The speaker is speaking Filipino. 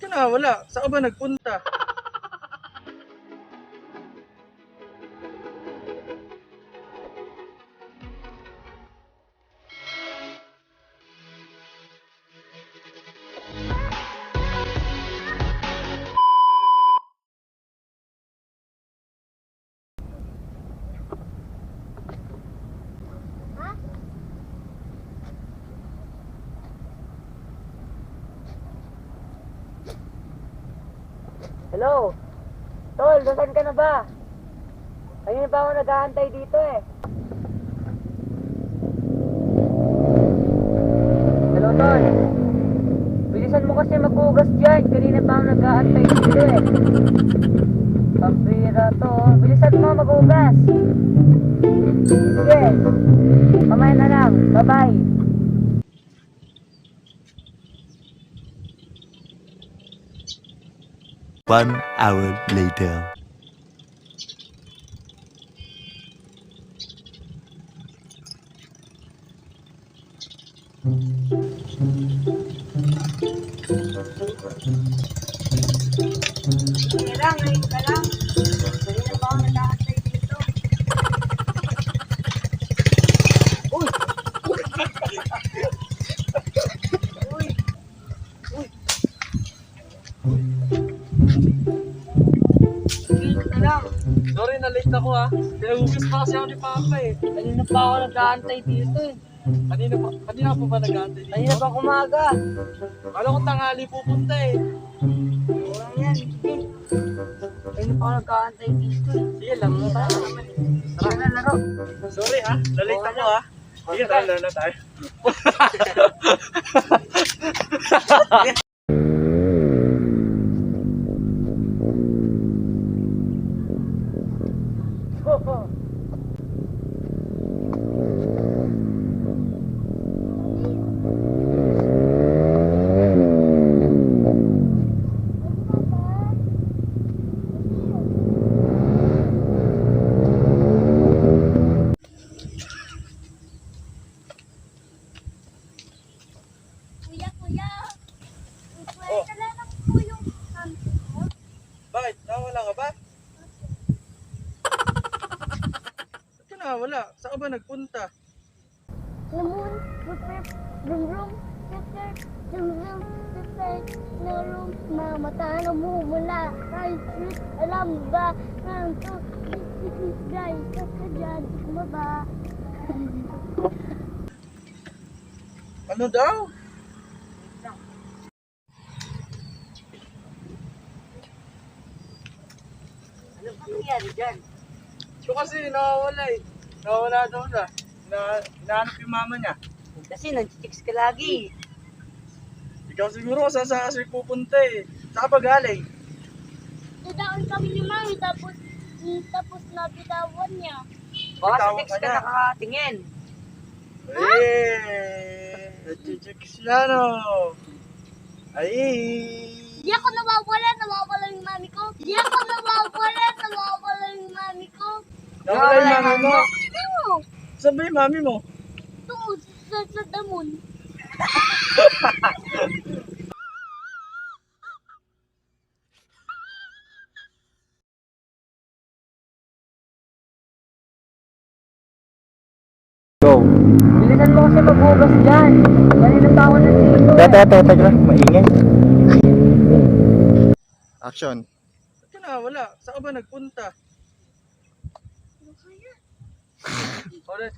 Ba't ka nawala? Saan ka ba nagpunta? Hello? Tol, nasaan ka na ba? Ayun pa ako nag-aantay dito eh. Hello, Tol? Bilisan mo kasi maghugas dyan. Kanina pa ako nag-aantay dito eh. Pampira to. Bilisan mo maghugas. Sige. Mamaya na lang. Bye-bye. One hour later. Sige lang, ngayon ka lang. Kanina pa ako nag-aantay dito. Uy! Uy! Sige ka lang. Sorry na late ako ha. Pinagugas pa kasi ako ni Papa eh. Kanina pa ako nag-aantay dito eh. Kanina pa ba nag-aantay dito? Kanina pa kumaga. Kala ko tanghali pupunta eh. Wala yan. Sige. Kanina pa ako nag-aantay dito eh. Sige lang mo tayo. Tara na laro. Sorry ha, na-late ako ha. Sige, tara na tayo. Kuya, Oh. kailangan po yung hamster mo. Bakit? Nawala ka ba? Ba't ka nawala? Saan ka ba nagpunta? Lemon, super, room, room, super, room, room, super, no room, mamatano mo mula, right, street, alam ba, nang to, guys, kakadyan, kumaba. Ano daw? Ano ba nangyari dyan? Siya kasi nawawala eh. Nawawala daw na. Hinahanap yung mama niya. Kasi nag-chicks ka lagi. Ikaw siguro saan sa kasi pupunta eh. Saan ka ba galing? Dadaan kami ni Mami, tapos nabitawan niya. Baka sa Bitawan chicks ka ka na. nakakatingin. Eh, nag-chicks siya no. Ay. Di ako nawawala yung Mami ko. Di ako nawawala yung Mami ko. Nawala yung mami mo. Ano? Saan ba yung mami mo? Tuod sa damon. Go. Bilisan mo kasi maghugas dyan. Kanina pa ako nandito. Teka. Maingay. Action. Ba't ka nawala? Saan ka ba nagpunta? Ulit.